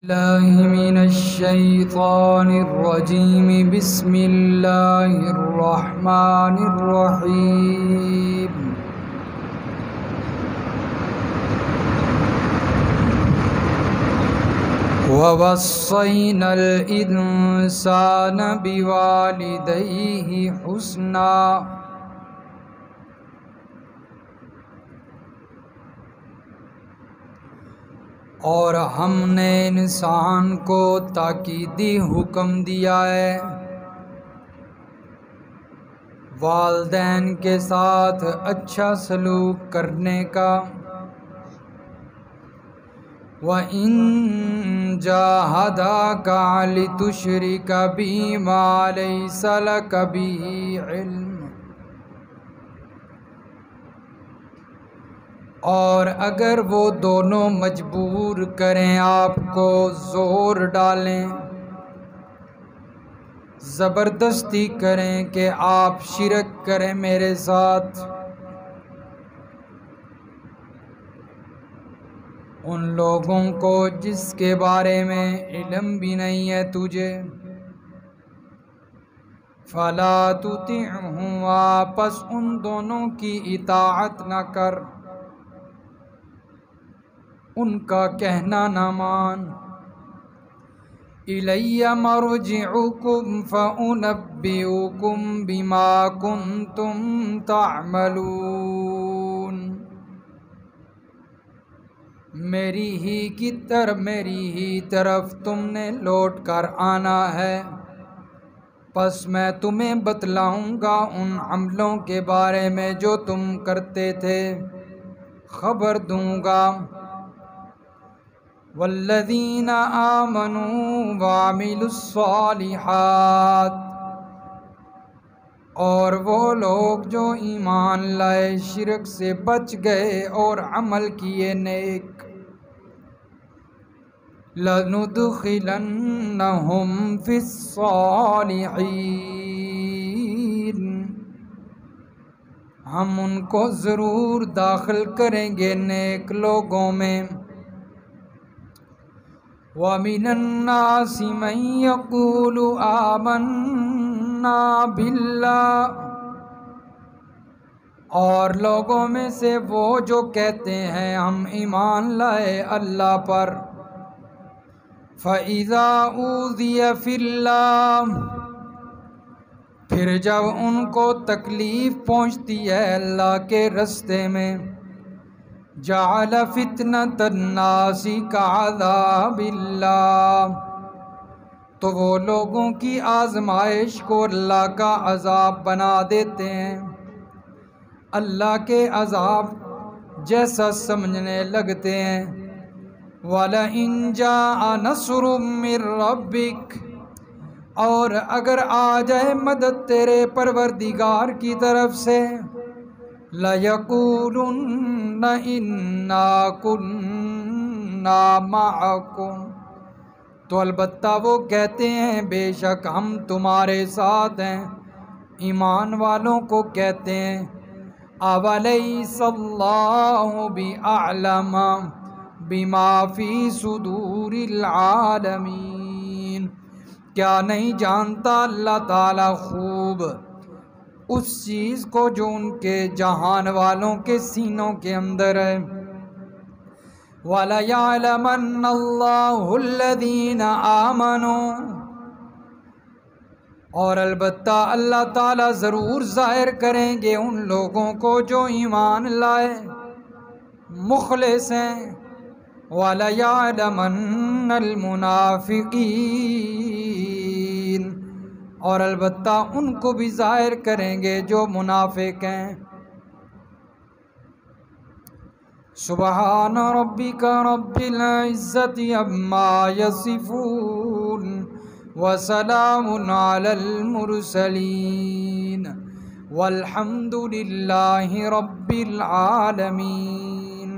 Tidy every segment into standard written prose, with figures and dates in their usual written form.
मिनश्शैतानिर्रजीम बिस्मिल्लाहिर्रहमानिर्रहीम। ववस्सैनल इंसान बिवालिदैहि हुस्ना। और हमने इंसान को ताकीदी हुक्म दिया है वालिदैन के साथ अच्छा सलूक करने का। व इन जाहदाका लितुश्रिका बिमा लैसा लका बिही इल्म। और अगर वो दोनों मजबूर करें आपको, जोर डालें, ज़बरदस्ती करें कि आप शिरक करें मेरे साथ, उन लोगों को जिसके बारे में इल्म भी नहीं है तुझे, फला तुतिअहु, वापस उन दोनों की इताअत न कर, उनका कहना न मान। इलैया मरजिउकुम फउनब्बिउकुम बिमा कुंतुम तामलून। मेरी ही तरफ तुमने लौट कर आना है, बस मैं तुम्हें बतलाऊंगा उन अमलों के बारे में जो तुम करते थे, खबर दूंगा। वल्लज़ीना आमनू वामिलुस्सालिहात, और वो लोग जो ईमान लाए, शिरक से बच गए और अमल किए नेक। लनुदखिलन्नहुम फिस्सालिहीन, हम उनको ज़रूर दाखिल करेंगे नेक लोगों में। वमिनन्नासि मन यक़ूलु आमन्ना बिल्लाह, और लोगों में से वो जो कहते हैं हम ईमान लाए अल्लाह पर। फ़इज़ा ऊज़िया फ़िल्लाह, फिर जब उनको तकलीफ़ पहुँचती है अल्लाह के रस्ते में, जअल फितनतन्नासी कअज़ाबिल्लाह, तो वो लोगों की आजमाइश को अल्लाह का अज़ाब बना देते हैं, अल्लाह के अज़ाब जैसा समझने लगते हैं। वला इन जाअ नस्रुम मिर रब्बिक, और अगर आ जाए मदद तेरे परवरदिगार की तरफ से, लयक़ूलुन्न इन्ना कुन्ना मअकुम, तो अलबत्ता वो कहते हैं बेशक हम तुम्हारे साथ हैं। ईमान वालों को कहते हैं अवलैसल्लाहु बिअअलम बिमा फी सुदूरिल आलमीन, क्या नहीं जानता अल्लाह ताला खूब उस चीज़ को जो उनके जहान वालों के सीनों के अंदर है। वला यअलमन्नल्लाहुल्लज़ीना आमनू, और अलबत्ता अल्लाह ताला ज़रूर ज़ाहिर करेंगे उन लोगों को जो ईमान लाए, मुखलिस हैं। वला यअलमन्नल मुनाफिकीन, और अलबत्ता उनको भी ज़ाहिर करेंगे जो मुनाफिक हैं। सुबहान रब्बिका रब्बिल इज़्ज़ति अम्मा यसिफून, व सलामुन अलल मुरसलीन, वल्हम्दुलिल्लाहि रब्बिल आलमीन।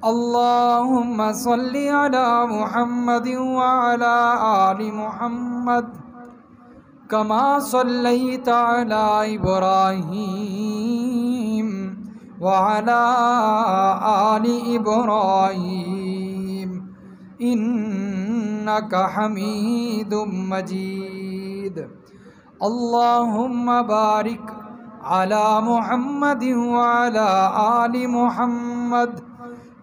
अल्लाहुम्मा सल्लि अला मुहम्मदिन व अला आलि मुहम्मद, कमा सल्लैता अला इब्राहीम व अला आलि इब्राहीम इन्नका हमीदुम मजीद। अल्लाहुम्मा बारिक अला मुहम्मदिन व अला आलि मुहम्मद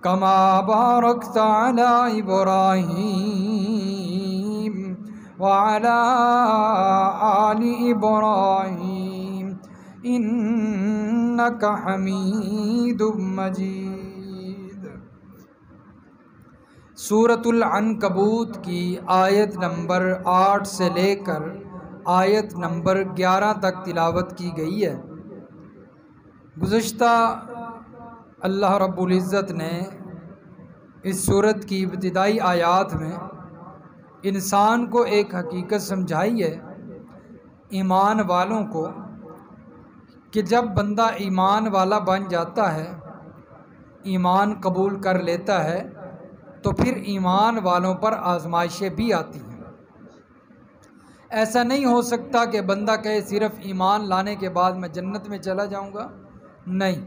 कमा बारकता अला इब्राहीम व अला आलि इब्राहीम इन्नका हमीदुम मजीद। सूरतुल अनकबूत की आयत नंबर 8 से लेकर आयत नंबर 11 तक तिलावत की गई है। गुज़श्ता अल्लाह रब्बुल इज़्ज़त ने इस सूरत की इब्तिदाई आयात में इंसान को एक हकीकत समझाई है, ईमान वालों को, कि जब बंदा ईमान वाला बन जाता है, ईमान कबूल कर लेता है, तो फिर ईमान वालों पर आजमाइशें भी आती हैं। ऐसा नहीं हो सकता कि बंदा कहे सिर्फ़ ईमान लाने के बाद मैं जन्नत में चला जाऊंगा, नहीं,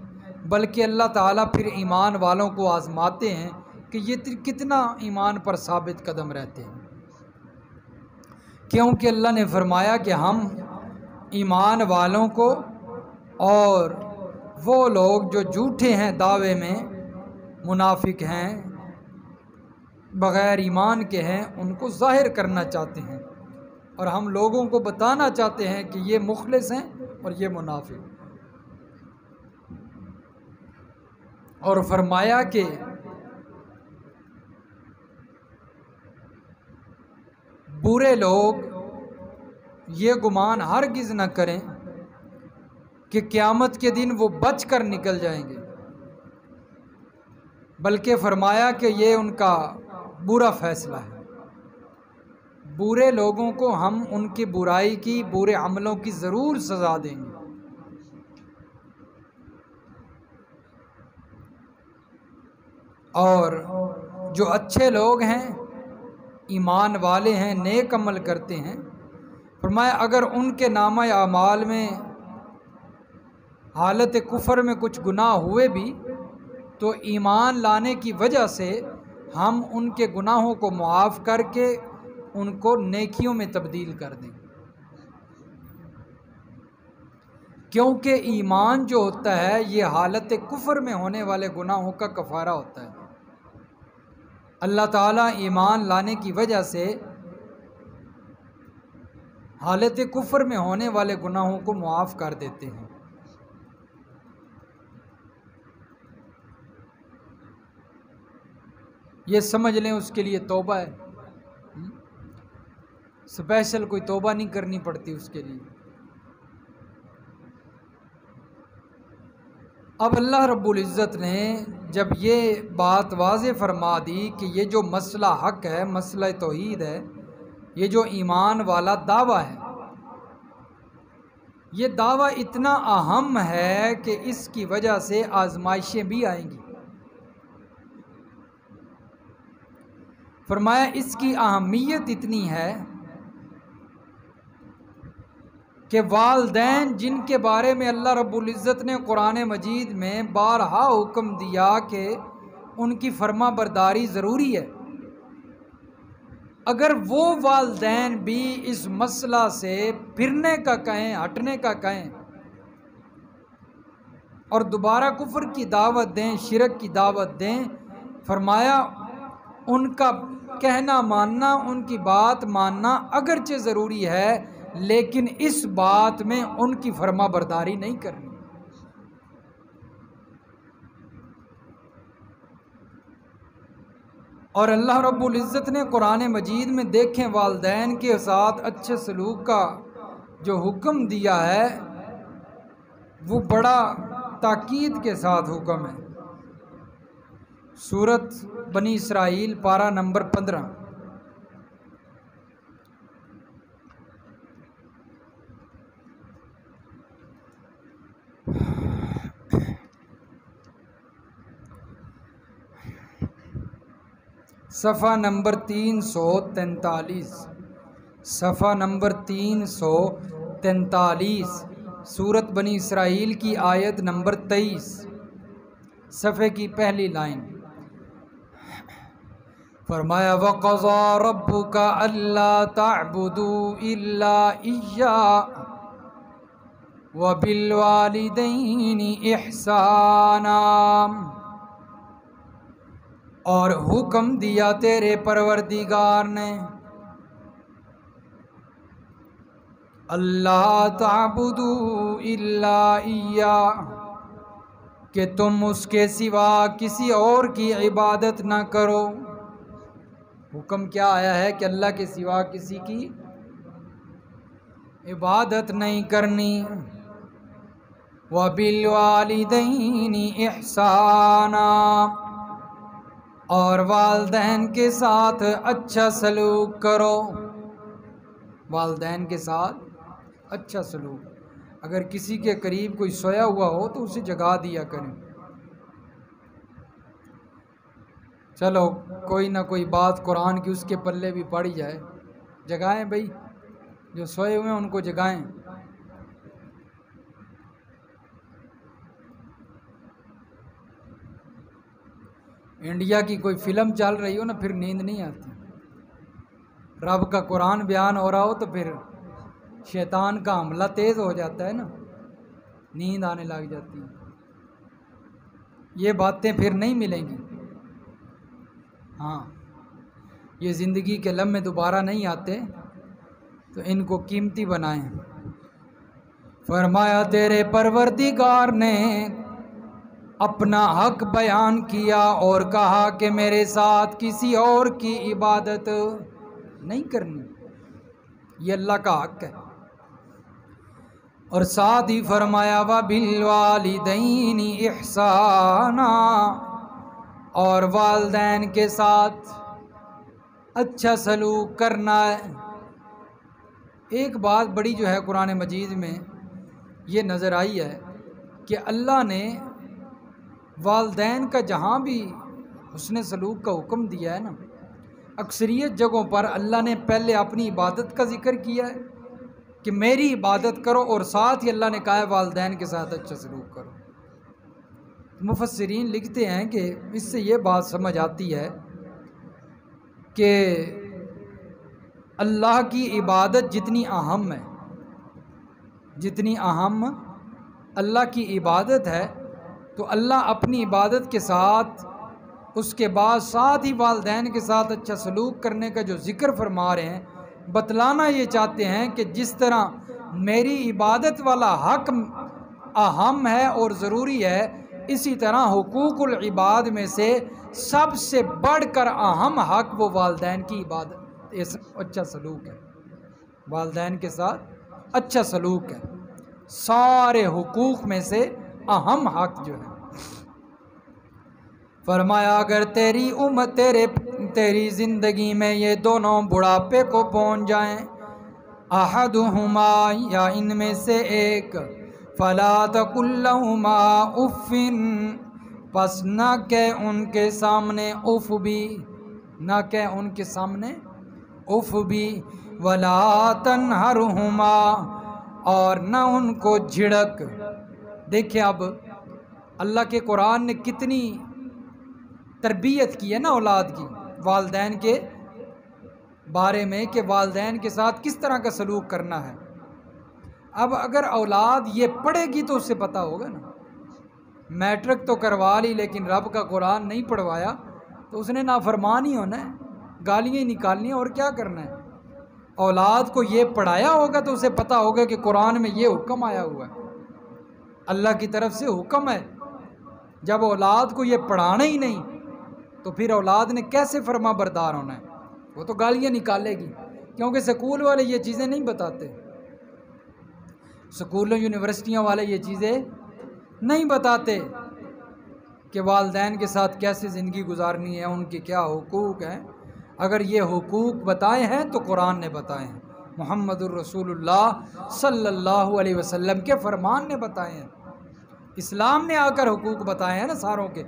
बल्कि अल्लाह ताला फिर ईमान वालों को आजमाते हैं कि ये कितना ईमान पर साबित कदम रहते हैं। क्योंकि अल्लाह ने फरमाया कि हम ईमान वालों को और वो लोग जो झूठे हैं दावे में, मुनाफिक हैं, बग़ैर ईमान के हैं, उनको ज़ाहिर करना चाहते हैं और हम लोगों को बताना चाहते हैं कि ये मुखलिस हैं और ये मुनाफिक। और फरमाया कि बुरे लोग ये गुमान हरगिज़ न करें कि क़यामत के दिन वो बच कर निकल जाएंगे, बल्कि फरमाया कि ये उनका बुरा फ़ैसला है। बुरे लोगों को हम उनकी बुराई की, बुरे अमलों की ज़रूर सज़ा देंगे। और जो अच्छे लोग हैं, ईमान वाले हैं, नेक अमल करते हैं, फरमाया अगर उनके नामा अमाल में हालत कुफर में कुछ गुनाह हुए भी तो ईमान लाने की वजह से हम उनके गुनाहों को मुआफ़ करके उनको नेकियों में तब्दील कर दें। क्योंकि ईमान जो होता है ये हालत कुफर में होने वाले गुनाहों का कफ़ारा होता है। अल्लाह ताला ईमान लाने की वजह से हालत कुफर में होने वाले गुनाहों को मुआफ़ कर देते हैं। ये समझ लें उसके लिए तौबा है, स्पेशल कोई तौबा नहीं करनी पड़ती उसके लिए। अब अल्लाह रब्बुल इज़्ज़त ने जब ये बात वाज़े फरमा दी कि ये जो मसला हक़ है, मसला तौहीद है, ये जो ईमान वाला दावा है, ये दावा इतना अहम है कि इसकी वजह से आजमाइशें भी आएंगी। फरमाया इसकी अहमियत इतनी है कि वालदैन जिनके बारे में अल्लाह रब्बुल इज़्ज़त ने कुरान मजीद में बारहा हुक्म दिया कि उनकी फर्मा बरदारी ज़रूरी है, अगर वो वालदैन भी इस मसला से फिरने का कहें, हटने का कहें और दोबारा कुफ्र की दावत दें, शिरक की दावत दें, फरमाया उनका कहना मानना, उनकी बात मानना अगरचे ज़रूरी है, लेकिन इस बात में उनकी फर्मा बरदारी नहीं करनी। और अल्लाह रब्बुल इज़्ज़त ने कुरान मजीद में देखें वालदैन के साथ अच्छे सलूक का जो हुक्म दिया है वो बड़ा ताकीद के साथ हुक्म है। सूरत बनी इसराइल पारा नंबर 15। सफ़ा नंबर 343, सफ़ा नंबर 343, सूरत बनी इसराइल की आयत नंबर 23, सफ़े की पहली लाइन। फरमाया वक़ज़ा रब्बुका अल्ला तअबुदू इल्ला इय्या व बिल वालिदैनि इहसाना। और हुक्म दिया तेरे परवरदिगार ने अल्लाह ताबुदू इल्ला इय्या, कि तुम उसके सिवा किसी और की इबादत ना करो। हुक्म क्या आया है कि अल्लाह के सिवा किसी की इबादत नहीं करनी। व बिल वालिदैनि इहसाना, और वालिदैन के साथ अच्छा सलूक करो। वालिदैन के साथ अच्छा सलूक। अगर किसी के करीब कोई सोया हुआ हो तो उसे जगा दिया करें। चलो कोई ना कोई बात कुरान की उसके पल्ले भी पड़ जाए, जगाएं भाई, जो सोए हुए हैं उनको जगाएं। इंडिया की कोई फिल्म चल रही हो ना, फिर नींद नहीं आती। रब का कुरान बयान हो रहा हो तो फिर शैतान का हमला तेज़ हो जाता है ना, नींद आने लग जाती है। ये बातें फिर नहीं मिलेंगी। हाँ, ये ज़िंदगी के लम्हे दोबारा नहीं आते, तो इनको कीमती बनाएं। फरमाया तेरे परवरदिगार ने अपना हक बयान किया और कहा कि मेरे साथ किसी और की इबादत नहीं करनी, ये अल्लाह का हक है। और साथ ही फरमाया व बिल वालिदैनि इहसाना, और वालिदैन के साथ अच्छा सलूक करना है। एक बात बड़ी जो है कुरान मजीद में ये नज़र आई है कि अल्लाह ने वालिदैन का जहाँ भी हुस्न सलूक का हुक्म दिया है ना, अक्सरियत जगहों पर अल्लाह ने पहले अपनी इबादत का जिक्र किया है कि मेरी इबादत करो, और साथ ही अल्लाह ने कहा है वालिदैन के साथ अच्छा सलूक करो। मुफस्सिरीन लिखते हैं कि इससे ये बात समझ आती है कि अल्लाह की इबादत जितनी अहम है, जितनी अहम अल्लाह की इबादत है, तो अल्लाह अपनी इबादत के साथ उसके बाद साथ ही वालिदैन के साथ अच्छा सलूक करने का जो ज़िक्र फरमा रहे हैं, बतलाना ये चाहते हैं कि जिस तरह मेरी इबादत वाला हक अहम है और ज़रूरी है, इसी तरह हुकूकुल इबाद में से सबसे बढ़कर अहम हक वो वालिदैन की इबादत, अच्छा सलूक है। वालिदैन के साथ अच्छा सलूक है सारे हुकूक में से अहम हक जो है। फरमाया अगर तेरी तेरी ज़िंदगी में ये दोनों बुढ़ापे को पहुँच जाएं, अहदुहुमा, या इनमें से एक, फला तकुल लहुमा उफ़्फ़िन, बस न कह उनके सामने उफ़ भी, न कह उनके सामने उफ़ भी, वला तन्हरहुमा, और न उनको झिड़क। देखिए अब अल्लाह के कुरान ने कितनी तरबियत की है ना औलाद की, वालिदैन के बारे में कि वालिदैन के साथ किस तरह का सलूक करना है। अब अगर औलाद ये पढ़ेगी तो उससे पता होगा ना। मैट्रिक तो करवा ली लेकिन रब का कुरान नहीं पढ़वाया तो उसने नाफरमान ही होना है, गालियाँ ही निकालनी है, और क्या करना है। औलाद को ये पढ़ाया होगा तो उसे पता होगा कि कुरान में ये हुक्म आया हुआ है, अल्लाह की तरफ से हुक्म है। जब औलाद को ये पढ़ाना ही नहीं तो फिर औलाद ने कैसे फरमा बरदार होना है। वो तो गालियाँ निकालेगी, क्योंकि स्कूल वाले ये चीज़ें नहीं बताते, स्कूलों यूनिवर्सिटियों वाले ये चीज़ें नहीं बताते कि वालिदैन के साथ कैसे ज़िंदगी गुजारनी है, उनके क्या हुकूक हैं। अगर ये हुकूक बताए हैं तो कुरान ने बताए हैं, मुहम्मदुर रसूलुल्लाह सल्लल्लाहु अलैहि वसल्लम के फरमान ने बताए हैं, इस्लाम ने आकर हुकूक बताए हैं ना सारों के,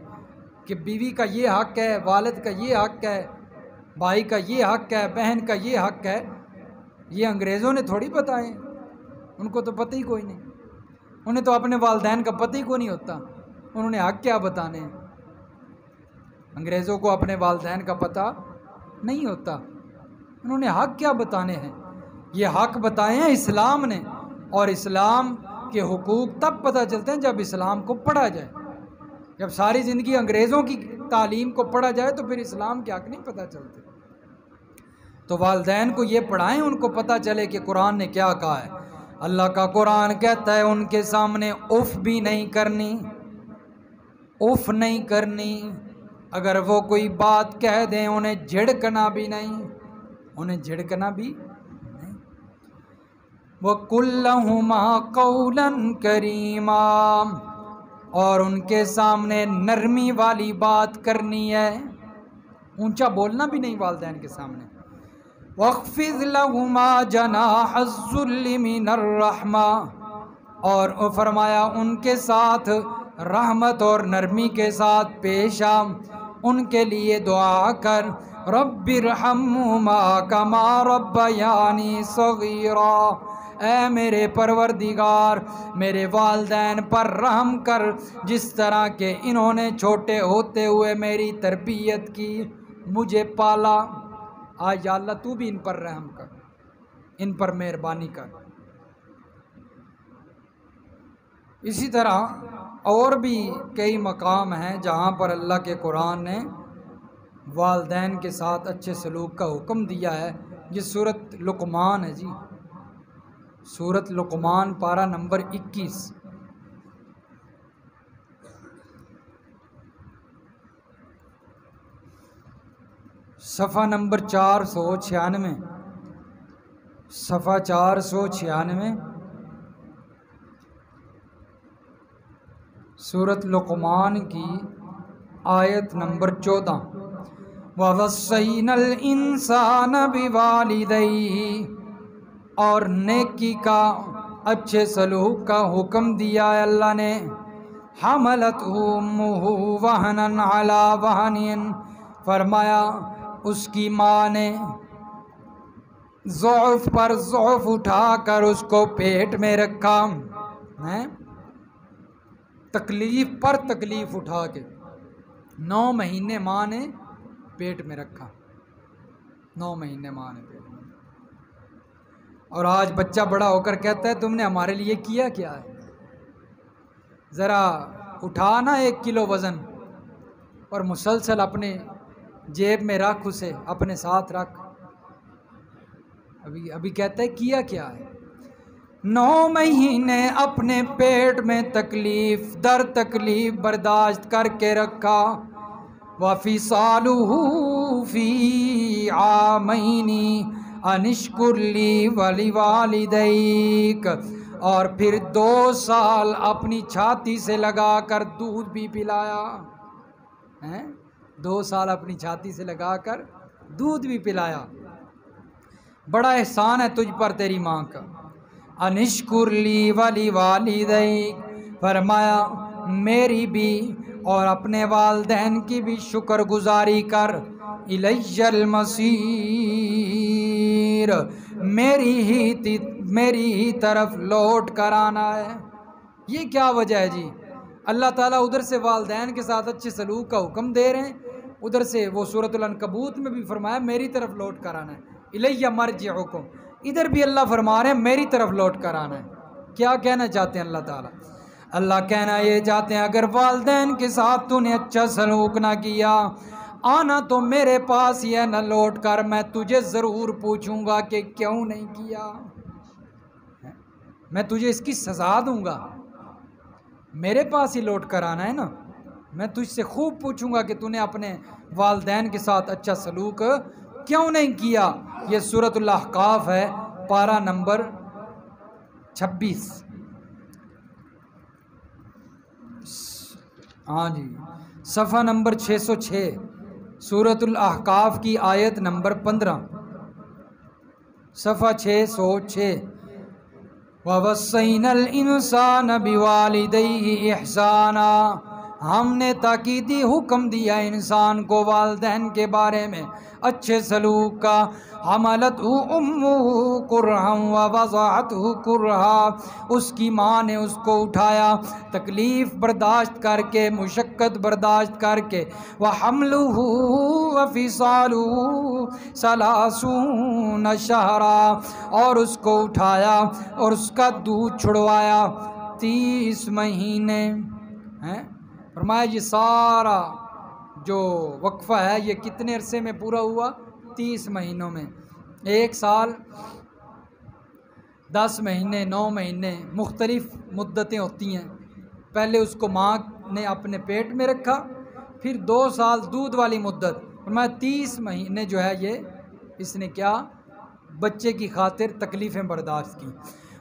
कि बीवी का ये हक़ है, वालिद का ये हक़ है, भाई का ये हक़ है, बहन का ये हक़ है। ये अंग्रेज़ों ने थोड़ी बताए, उनको तो पता ही कोई नहीं, उन्हें तो अपने वालिदैन का पता ही कोई नहीं होता, उन्होंने हक़ क्या बताने हैं। अंग्रेज़ों को अपने वालिदैन का पता नहीं होता। उन्होंने हक क्या बताने हैं? ये हक बताए हैं इस्लाम ने, और इस्लाम के हुकूक तब पता चलते हैं जब इस्लाम को पढ़ा जाए। जब सारी ज़िंदगी अंग्रेज़ों की तालीम को पढ़ा जाए तो फिर इस्लाम के हक नहीं पता चलते। तो वालिदैन को ये पढ़ाएं, उनको पता चले कि कुरान ने क्या कहा है। अल्लाह का कुरान कहता है उनके सामने उफ़ भी नहीं करनी, उफ़ नहीं करनी। अगर वो कोई बात कह दें उन्हें झिड़कना भी नहीं, उन्हें झिड़कना भी नहीं। वकुल्लहुमा कौलन करीमा, और उनके सामने नरमी वाली बात करनी है, ऊंचा बोलना भी नहीं वालिदैन के सामने। वख्फिज़ लहुमा जनाहज़्ज़ुल्लि मिनर रहमा, और फरमाया उनके साथ रहमत और नरमी के साथ पेश आ, उनके लिए दुआ कर। रब्बिरहम्हुमा कमा रब्बयानी सगीरा, ऐ मेरे परवरदिगार मेरे वालिदैन पर रहम कर जिस तरह के इन्होंने छोटे होते हुए मेरी तरबियत की, मुझे पाला। आज या अल्लाह तू भी इन पर रहम कर, इन पर मेहरबानी कर। इसी तरह और भी कई मकाम हैं जहाँ पर अल्लाह के कुरान ने वालिदैन के साथ अच्छे सलूक का हुक्म दिया है। ये सूरत लुक़मान है जी, सूरत लुक़मान पारा नंबर 21। सफ़ा नंबर 496, सफ़ा 496, सूरत लुक़मान की आयत नंबर 14। ववस्सैनल इंसान बिवालिदैहि, और नेकी का अच्छे सलूक का हुक्म दिया है अल्लाह ने। हमलतहु उम्मुहु वहनन अला वहनिन, फरमाया उसकी माँ ने ज़ौफ़ पर ज़ौफ़ उठाकर उसको पेट में रखा है, तकलीफ़ पर तकलीफ़ उठा के 9 महीने माँ ने पेट में रखा, 9 महीने माँ ने पेट में। और आज बच्चा बड़ा होकर कहता है तुमने हमारे लिए किया क्या है? ज़रा उठा ना 1 किलो वज़न और मुसलसल अपने जेब में रख, उसे अपने साथ रख। अभी कहता है किया क्या है? 9 महीने अपने पेट में तकलीफ़ दर तकलीफ़ बर्दाश्त करके रखा। वफ़िसालुहु फ़ी आमैनी अनिश्कुरली वलिवालिदैक, और फिर 2 साल अपनी छाती से लगाकर दूध भी पिलाया हैं, 2 साल अपनी छाती से लगाकर दूध भी पिलाया। बड़ा एहसान है तुझ पर तेरी माँ का। अनिश्कुरली वलिवालिदैक, फरमाया मेरी भी और अपने वालिदैन की भी शुक्रगुजारी कर। इलैयल मसीर, मेरी ही तरफ लौट कर आना है। ये क्या वजह है जी? अल्लाह ताला उधर से वालिदैन के साथ अच्छे सलूक का हुक्म दे रहे हैं, उधर से वो सूरतुल अनकबूत में भी फरमाया मेरी तरफ लौट कर आना है। इलैया मरजिउकुम, इधर भी अल्लाह फरमा रहे हैं मेरी तरफ लौट कर आना है। क्या कहना चाहते हैं अल्लाह ताला? अल्लाह कहना ये चाहते हैं अगर वालिदैन के साथ तूने अच्छा सलूक ना किया, आना तो मेरे पास ही है, न लौट कर मैं तुझे ज़रूर पूछूंगा कि क्यों नहीं किया। मैं तुझे इसकी सज़ा दूंगा, मेरे पास ही लौट कर आना है ना। मैं तुझसे खूब पूछूंगा कि तूने अपने वालिदैन के साथ अच्छा सलूक क्यों नहीं किया। ये सूरतुल अहकाफ है, पारा नंबर 26। हाँ जी, सफ़ा नंबर 606, सूरतुल अहकाफ की आयत नंबर 15, सफ़ा 606। ववस्सैनल इंसान बिवालिदैहि इहसाना, हमने ताकीदी हुक्म दिया इंसान को वालिदैन के बारे में अच्छे सलूक का। हमलतहु उम्मुहु कुरहन व वज़अतहु कुरहा, उसकी माँ ने उसको उठाया तकलीफ़ बर्दाश्त करके, मुशक्क़त बर्दाश्त करके। व हमलुहु व फ़िसालुहु सलासून शहरा, और उसको उठाया और उसका दूध छुड़वाया 30 महीने हैं। फरमाया ये सारा जो वक्फ़ा है ये कितने अरसे में पूरा हुआ? 30 महीनों में। 1 साल 10 महीने 9 महीने मुख्तलिफ़ मुद्दतें होती हैं। पहले उसको माँ ने अपने पेट में रखा, फिर 2 साल दूध वाली मुद्दत। फरमाया 30 महीने जो है ये इसने क्या बच्चे की खातिर तकलीफ़ें बर्दाश्त की।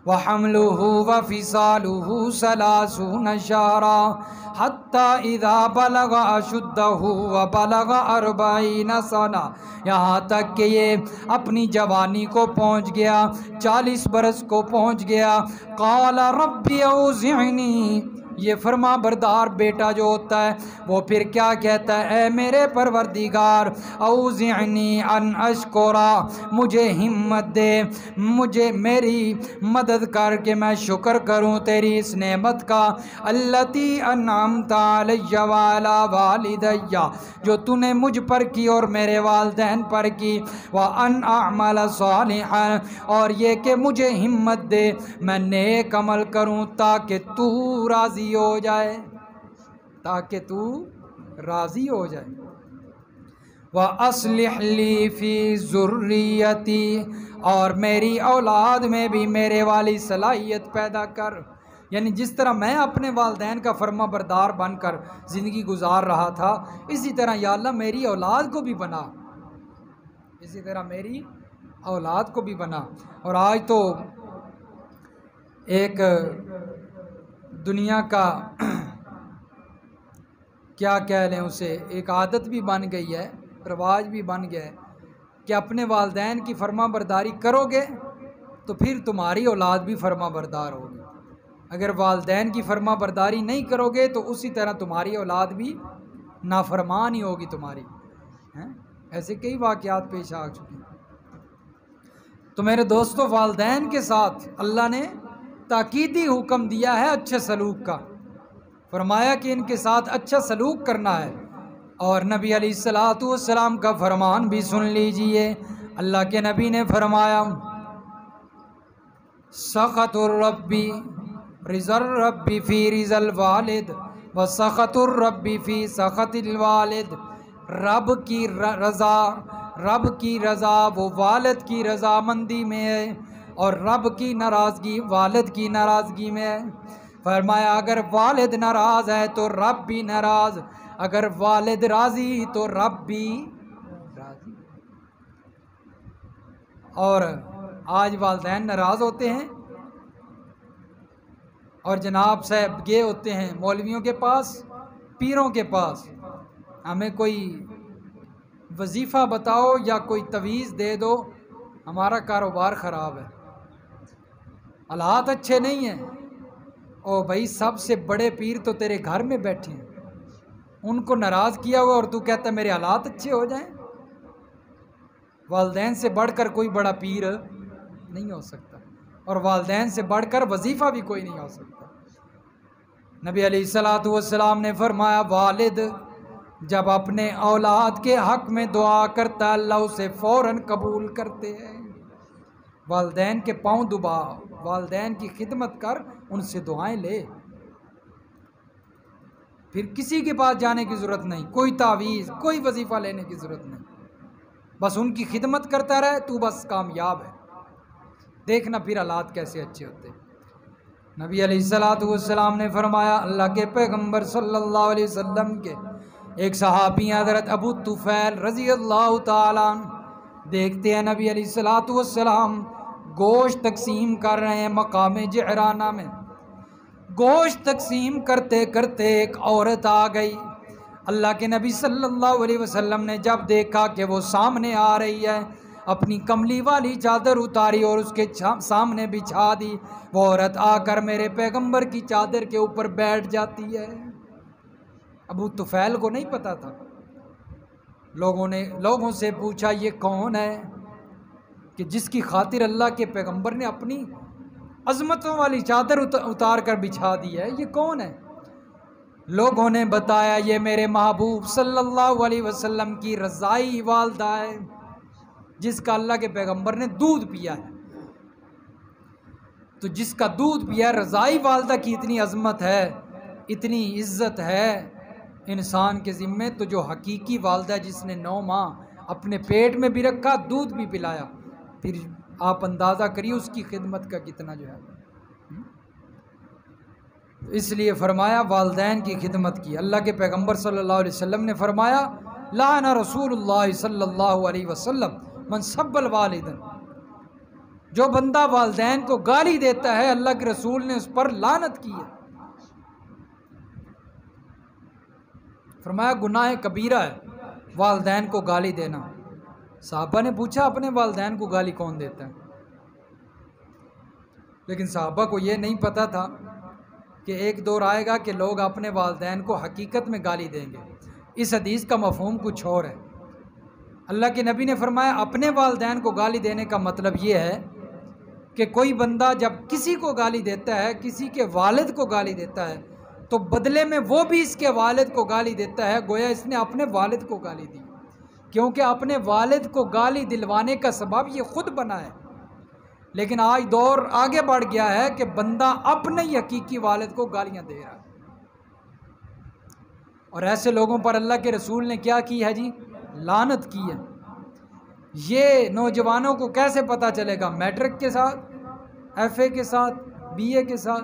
व हमलुहु व फ़िसालुहु सलासून शहरा हत्ता इज़ा बलग अशुद्धहु व बलग 40 सना, यहाँ तक कि ये अपनी जवानी को पहुँच गया, 40 बरस को पहुँच गया। क़ाल रब्बी औज़िअनी, ये फरमा बरदार बेटा जो होता है वो फिर क्या कहता है? ए मेरे परवरदिगार, औज़िअनी अन अशकुरा, मुझे हिम्मत दे, मुझे मेरी मदद करके मैं शुक्र करूँ तेरी इस नेमत का। अल्लती अनअमत अलैया व अला वालिदैया, जो तूने मुझ पर की और मेरे वालिदैन पर की। व अन अअमल सालिहन, और ये कि मुझे हिम्मत दे मैं नेक अमल करूँ ताकि तू राज़ी हो जाए, ताकि तू राज़ी हो जाए। व अस्लिह ली फ़ी ज़ुर्रियती, और मेरी औलाद में भी मेरे वाली सलाहियत पैदा कर। यानी जिस तरह मैं अपने वालिदैन का फर्मा बरदार बनकर ज़िंदगी गुजार रहा था, इसी तरह या अल्लाह मेरी औलाद को भी बना, इसी तरह मेरी औलाद को भी बना। और आज तो एक दुनिया का क्या कह लें उसे, एक आदत भी बन गई है, रवाज भी बन गया है कि अपने वालिदैन की फर्मा बरदारी करोगे तो फिर तुम्हारी औलाद भी फर्मा बरदार होगी। अगर वालिदैन की फर्मा बरदारी नहीं करोगे तो उसी तरह तुम्हारी औलाद भी नाफरमान ही होगी तुम्हारी, हैं। ऐसे कई वाक़यात पेश आ चुके हैं। तो मेरे दोस्तों, वालिदैन के साथ अल्लाह ने ताकीदी हुक्म दिया है अच्छे सलूक का। फरमाया कि इनके साथ अच्छा सलूक करना है। और नबी अलैहिस्सलातु वस्सलाम का फरमान भी सुन लीजिए। अल्लाह के नबी ने फरमाया, सख़तुर रब्बी रिज़र रब्बी फ़ी रिज़ल वालिद व सख़तुर रब्बी फ़ी सख़तिल वालिद। रब की रज़ा वो वालिद की रज़ामंदी में है, और रब की नाराज़गी वालिद की नाराज़गी में है। फरमाया अगर वालिद नाराज़ है तो रब भी नाराज़, अगर वालिद राज़ी तो रब भी राज़ी। और आज वालिदैन नाराज़ होते हैं और जनाब साहब गए होते हैं मौलवियों के पास, पीरों के पास, हमें कोई वजीफ़ा बताओ या कोई तवीज़ दे दो, हमारा कारोबार ख़राब है, हालात अच्छे नहीं हैं। ओ भाई, सबसे बड़े पीर तो तेरे घर में बैठे हैं, उनको नाराज़ किया हुआ और तू कहता मेरे हालात अच्छे हो जाएं। वालिदैन से बढ़कर कोई बड़ा पीर नहीं हो सकता, और वालिदैन से बढ़कर वजीफ़ा भी कोई नहीं हो सकता। नबी अलैहिस्सलातु वस्सलाम ने फरमाया, वालिद जब अपने औलाद के हक़ में दुआ करता अल्लाह उसे फ़ौरन कबूल करते हैं। वालिदैन के पाँव दुबा, वालिदैन की खिदमत कर, उनसे दुआएं ले, फिर किसी के पास जाने की ज़रूरत नहीं, कोई तावीज़ कोई वजीफ़ा लेने की ज़रूरत नहीं, बस उनकी खिदमत करता रहे, तू बस कामयाब है। देखना फिर हालात कैसे अच्छे होते। नबी अलैहिस्सलातु वस्सलाम ने फरमाया, अल्लाह के पैगम्बर सल्लल्लाहु अलैहि वसल्लम के एक सहाबी हज़रत अबू तुफ़ैल रज़ी अल्लाह ताला देखते हैं नबी अलैहिस्सलातु वस्सलाम गोश्त तकसीम कर रहे हैं मकाम जिहराना में। गोश्त तकसीम करते करते एक औरत आ गई। अल्लाह के नबी सल्लल्लाहु अलैहि वसल्लम ने जब देखा कि वो सामने आ रही है, अपनी कमली वाली चादर उतारी और उसके सामने बिछा दी। वो औरत आकर मेरे पैगंबर की चादर के ऊपर बैठ जाती है। अबू तुफैल को नहीं पता था। लोगों से पूछा ये कौन है कि जिसकी खातिर अल्लाह के पैगंबर ने अपनी अज़मतों वाली चादर उतार कर बिछा दी है, ये कौन है? लोगों ने बताया ये मेरे महबूब सल्लल्लाहु अलैहि वसल्लम की रज़ाई वालदा है, जिसका अल्लाह के पैगंबर ने दूध पिया है। तो जिसका दूध पिया, रज़ाई वालदा की इतनी अज़मत है, इतनी इज़्ज़त है इंसान के ज़िम्मे, तो जो हकीकी वालदा है जिसने 9 माह अपने पेट में भी रखा, दूध भी पिलाया, फिर आप अंदाज़ा करिए उसकी खिदमत का कितना जो है। इसलिए फरमाया वालदैन की खिदमत की। अल्लाह के पैगंबर सल्लल्लाहु अलैहि वसल्लम ने फरमाया लाना रसूलुल्लाह सल्लल्लाहु अलैहि वसल्लम मन सब्बल वालिदैन, जो बंदा वालदैन को गाली देता है अल्लाह के रसूल ने उस पर लानत की है। फरमाया गुनाह कबीरा है वालदैन को गाली देना। साहबा ने पूछा अपने वालदैन को गाली कौन देता है? लेकिन साहबा को ये नहीं पता था कि एक दौर आएगा कि लोग अपने वालदैन को हकीकत में गाली देंगे। इस हदीस का मफ़हूम कुछ और है। अल्लाह के नबी ने फरमाया अपने वालदैन को गाली देने का मतलब ये है कि कोई बंदा जब किसी को गाली देता है, किसी के वालिद को गाली देता है, तो बदले में वो भी इसके वालिद को गाली देता है, गोया इसने अपने वालिद को गाली दी, क्योंकि अपने वालिद को गाली दिलवाने का सबब ये खुद बना है। लेकिन आज दौर आगे बढ़ गया है कि बंदा अपने ही हकीकी वालिद को गालियां दे रहा है। और ऐसे लोगों पर अल्लाह के रसूल ने क्या की है जी? लानत की है। ये नौजवानों को कैसे पता चलेगा? मैट्रिक के साथ, FA के साथ, BA के साथ,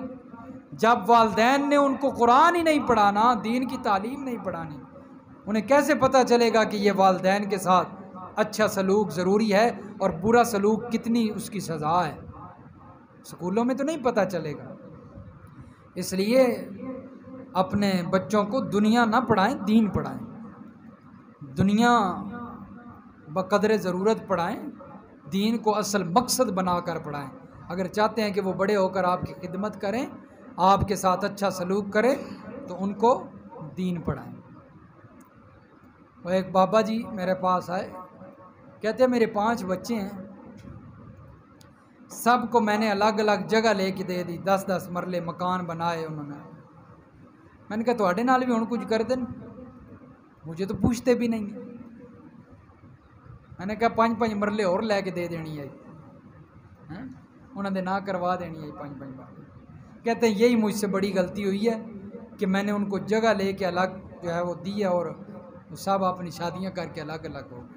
जब वालदैन ने उनको कुरान ही नहीं पढ़ाना, दीन की तालीम नहीं पढ़ानी, उन्हें कैसे पता चलेगा कि ये वालदैन के साथ अच्छा सलूक ज़रूरी है और बुरा सलूक कितनी उसकी सज़ा है? स्कूलों में तो नहीं पता चलेगा। इसलिए अपने बच्चों को दुनिया ना पढ़ाएं, दीन पढ़ाएं। दुनिया बक़दरे ज़रूरत पढ़ाएं, दीन को असल मकसद बनाकर पढ़ाएं। अगर चाहते हैं कि वो बड़े होकर आपकी खिदमत करें, आपके साथ अच्छा सलूक करें, तो उनको दीन पढ़ाएं। वो एक बाबा जी मेरे पास आए, कहते हैं मेरे 5 बच्चे हैं, सबको मैंने अलग अलग जगह लेके दे दी, 10-10 मरले मकान बनाए उन्होंने। मैंने कहा तुहाडे नाल भी हुण कुछ कर देन, मुझे तो पूछते भी नहीं है। मैंने कहा 5-5 मरले और लैके दे देनी है, उन्होंने ना करवा देनी है 5-5 बार। कहते हैं यही मुझसे बड़ी गलती हुई है कि मैंने उनको जगह लेके अलग जो है वो दी है और वो सब अपनी शादियां करके अलग अलग हो गए।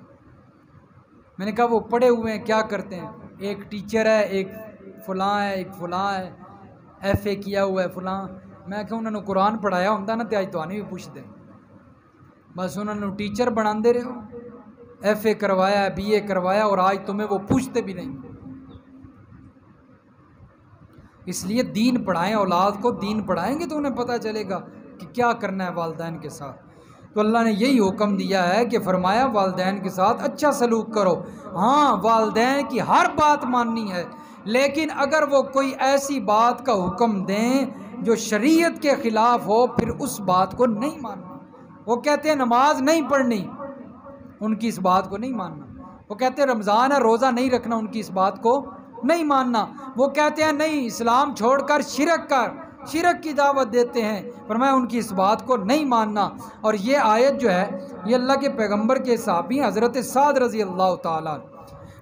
मैंने कहा वो पढ़े हुए हैं, क्या करते हैं? एक टीचर है, एक फलां है, एक फलां है, FA किया हुआ है फलां। मैं कहा उन्होंने कुरान पढ़ाया होंदा ना तो अज तुहानू भी पुछदे, बस उन्होंने टीचर बनाते रहे हो, FA करवाया, BA करवाया और आज तुम्हें वो पूछते भी नहीं। इसलिए दीन पढ़ाएं, औलाद को दीन पढ़ाएंगे तो उन्हें पता चलेगा कि क्या करना है वालदैन के साथ। तो अल्लाह ने यही हुक्म दिया है कि फरमाया वालदैन के साथ अच्छा सलूक करो। हाँ, वालदैन की हर बात माननी है, लेकिन अगर वो कोई ऐसी बात का हुक्म दें जो शरीयत के ख़िलाफ़ हो, फिर उस बात को नहीं मानना। वो कहते हैं नमाज नहीं पढ़नी, उनकी इस बात को नहीं मानना। वो कहते हैं रमज़ान है, रोज़ा नहीं रखना, उनकी इस बात को नहीं मानना। वो कहते हैं नहीं इस्लाम छोड़कर शिरक की दावत देते हैं, पर मैं उनकी इस बात को नहीं मानना। और ये आयत जो है ये अल्लाह के पैगंबर के सहाबी हज़रत साद रज़ी अल्लाह ताला,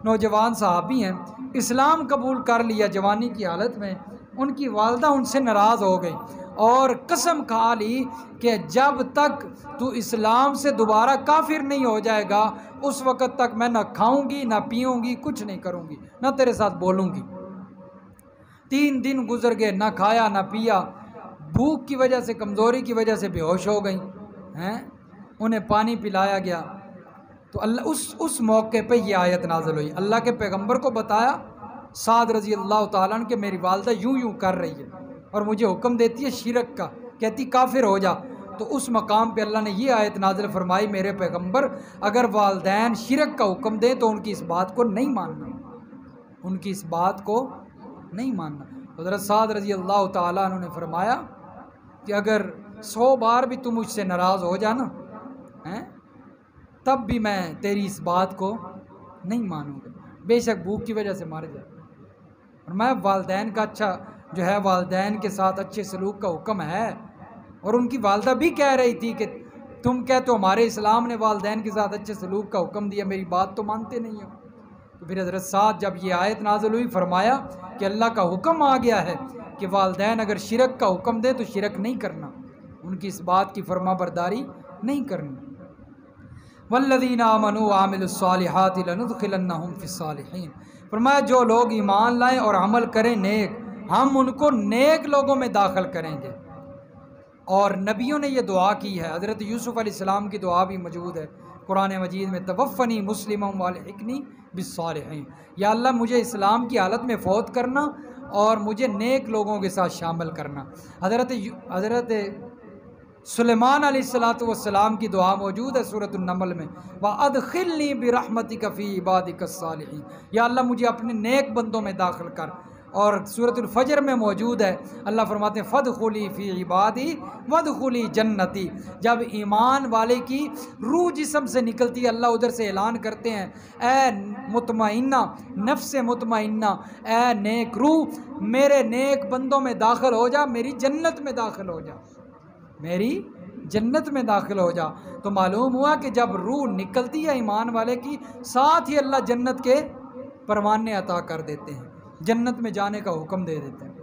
नौजवान सहाबी हैं, इस्लाम कबूल कर लिया जवानी की हालत में। उनकी वालदा उनसे नाराज़ हो गई और कसम खा ली कि जब तक तू इस्लाम से दोबारा काफिर नहीं हो जाएगा उस वक़्त तक मैं ना खाऊंगी ना पीऊँगी, कुछ नहीं करूँगी, ना तेरे साथ बोलूँगी। 3 दिन गुजर गए, ना खाया ना पिया, भूख की वजह से, कमज़ोरी की वजह से बेहोश हो गई हैं। उन्हें पानी पिलाया गया तो अल्लाह उस मौके पे ये आयत नाज़िल हुई। अल्लाह के पैगंबर को बताया साद रज़ी अल्लाह ताला अन्हु कि मेरी वालदा यूं कर रही है और मुझे हुक्म देती है शिरक का, कहती काफिर हो जा। तो उस मकाम पे अल्लाह ने ये आयत नाज़िल फरमाई, मेरे पैगंबर अगर वालदैन शिरक का हुक्म दें तो उनकी इस बात को नहीं मानना, उनकी इस बात को नहीं मानना। हज़रत साद रज़ी अल्लाह ताला अन्हु ने फरमाया कि अगर 100 बार भी तू मुझसे नाराज़ हो जाना हैं, तब भी मैं तेरी इस बात को नहीं मानूंगा, बेशक भूख की वजह से मर जाए। और मैं वालदैन का अच्छा जो है, वालदैन के साथ अच्छे सलूक का हुक्म है। और उनकी वालदा भी कह रही थी कि तुम कहते हो हमारे इस्लाम ने वालदैन के साथ अच्छे सलूक का हुक्म दिया, मेरी बात तो मानते नहीं हो। तो फिर हज़रत साद जब ये आयत नाज़िल हुई, फरमाया कि अल्लाह का हुक्म आ गया है कि वालदैन अगर शिरक का हुक्म दे तो शिरक नहीं करना, उनकी इस बात की फरमाबरदारी नहीं करनी। वल्लज़ीना आमनू व आमिलुस्सालिहाति लनुदखिलन्नहुम फिस्सालिहीन, फरमाया जो लोग ईमान लाएं और अमल करें नेक, हम उनको नेक लोगों में दाखिल करेंगे। और नबियों ने ये दुआ की है, हज़रत यूसुफ़ अलैहिस्सलाम की दुआ भी मौजूद है कुरान मजीद में, तवफ़नी मुस्लिमम वाल्हिक़नी बिस्सालिहीन, या अल्लाह मुझे इस्लाम की हालत में फ़ौत करना और मुझे नेक लोगों के साथ शामिल करना। हज़रत सुलेमान अलैहिस्सलाम की दुआ मौजूद है सूरतुन नमल में, व अदखिलनी बिरहमतिका फ़ी इबादिकस सालिहीन, या अल्लाह मुझे अपने नेक बंदों में दाखिल कर। और सूरतुल फजर में मौजूद है, अल्लाह फरमाते हैं फ़दखुली फ़ी इबादी वदखुली जन्नती, जब ईमान वाले की रूह जिस्म से निकलती है अल्लाह उधर से ऐलान करते हैं, ए मुतमइन्ना नफ्स मुतमइन्ना, ए नेक रूह मेरे नेक बंदों में दाखिल हो जा, मेरी जन्नत में दाखिल हो जा, मेरी जन्नत में दाखिल हो जा। तो मालूम हुआ कि जब रूह निकलती है ईमान वाले की, साथ ही अल्लाह जन्नत के परवाने अता कर देते हैं, जन्नत में जाने का हुक्म दे देते हैं।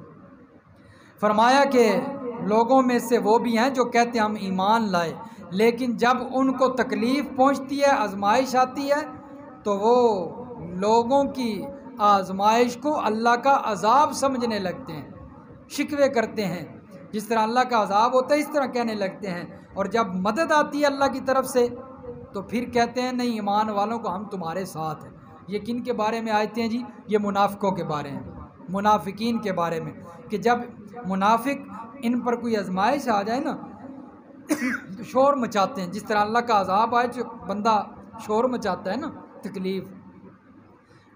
फरमाया कि लोगों में से वो भी हैं जो कहते हैं हम ईमान लाए, लेकिन जब उनको तकलीफ़ पहुंचती है, आजमाइश आती है, तो वो लोगों की आजमाइश को अल्लाह का अजाब समझने लगते हैं, शिकवे करते हैं, जिस तरह अल्लाह का अजाब होता है इस तरह कहने लगते हैं। और जब मदद आती है अल्लाह की तरफ से तो फिर कहते हैं नहीं, ईमान वालों को हम तुम्हारे साथ हैं। ये किन के बारे में आयते हैं जी? ये मुनाफिकों के बारे में, मुनाफिकीन के बारे में, कि जब मुनाफिक इन पर कोई आजमाइश आ जाए ना तो शोर मचाते हैं, जिस तरह अल्लाह का अजाब आए जो बंदा शोर मचाता है ना, तकलीफ़,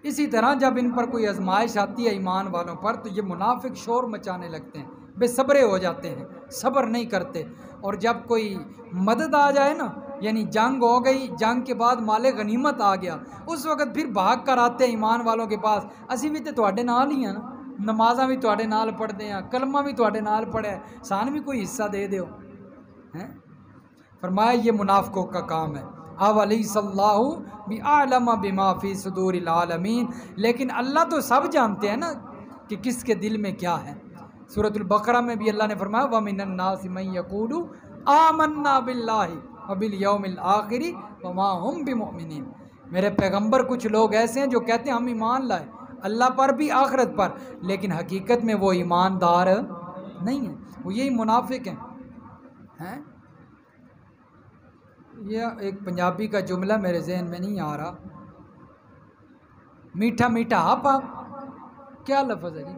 इसी तरह जब इन पर कोई आजमाइश आती है ईमान वालों पर तो ये मुनाफिक शोर मचाने लगते हैं, बेसब्रे हो जाते हैं, सब्र नहीं करते। और जब कोई मदद आ जाए ना, यानी जंग हो गई, जंग के बाद माले गनीमत आ गया, उस वक़्त फिर भाग कर आते हैं ईमान वालों के पास, असी भी तो तुहाडे नाल ही हैं ना, नमाज़ा भी तुहाडे नाल पढ़ते हैं, कलमा भी तुहाडे नाल पढ़े, सान भी कोई हिस्सा दे दो हैं। फरमाया ये मुनाफिकों का काम है। अवलैहिस्सल्लाहु बिअअलम बिमा फी सुदूरिल आलमीन, लेकिन अल्लाह तो सब जानते हैं ना कि किसके दिल में क्या है। सूरतुल बकरा में भी अल्लाह ने फरमाया व मिनन नासि मन यक़ूलु आमन्ना बिल्लाहि व बिल यौमिल आखिरि व मा हुम बिमुमिनीन, मेरे पैगंबर कुछ लोग ऐसे हैं जो कहते हैं हम ईमान लाए अल्लाह पर भी आखिरत पर, लेकिन हकीकत में वो ईमानदार नहीं है, वो यही मुनाफिक हैं। यह एक पंजाबी का जुमला मेरे जहन में नहीं आ रहा, मीठा मीठा आप क्या लफ्ज़ है जी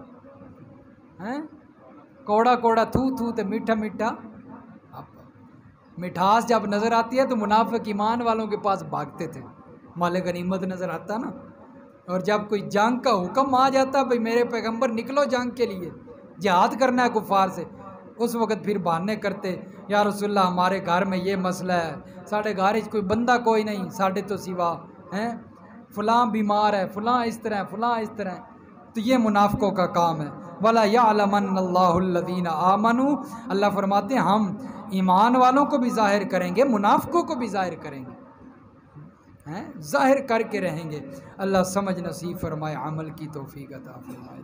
हैं, कोड़ा कोड़ा थू थू तो मीठा मीठा आप। मिठास जब नज़र आती है तो मुनाफिक ईमान वालों के पास भागते थे, माले गनीमत नज़र आता ना, और जब कोई जंग का हुक्म आ जाता भाई मेरे पैगंबर निकलो जंग के लिए, जिहाद करना है कुफार से, उस वक़्त फिर बहाने करते, या रसूलल्लाह हमारे घर में ये मसला है, साढ़े घर कोई बंदा कोई नहीं साढ़े तो सिवा हैं, फ़लाँ बीमार है, फ़लाँ इस तरह, फ़लाँ इस तरह। तो ये मुनाफिकों का काम है। वला यअलमन्नल्लाहुल्लज़ीना आमनू, अल्लाह फरमाते हैं हम ईमान वालों को भी ज़ाहिर करेंगे, मुनाफिकों को भी ज़ाहिर करेंगे, हैं ज़ाहिर करके रहेंगे। अल्लाह समझ नसीब फरमाए, अमल की तौफीक अता फरमाए।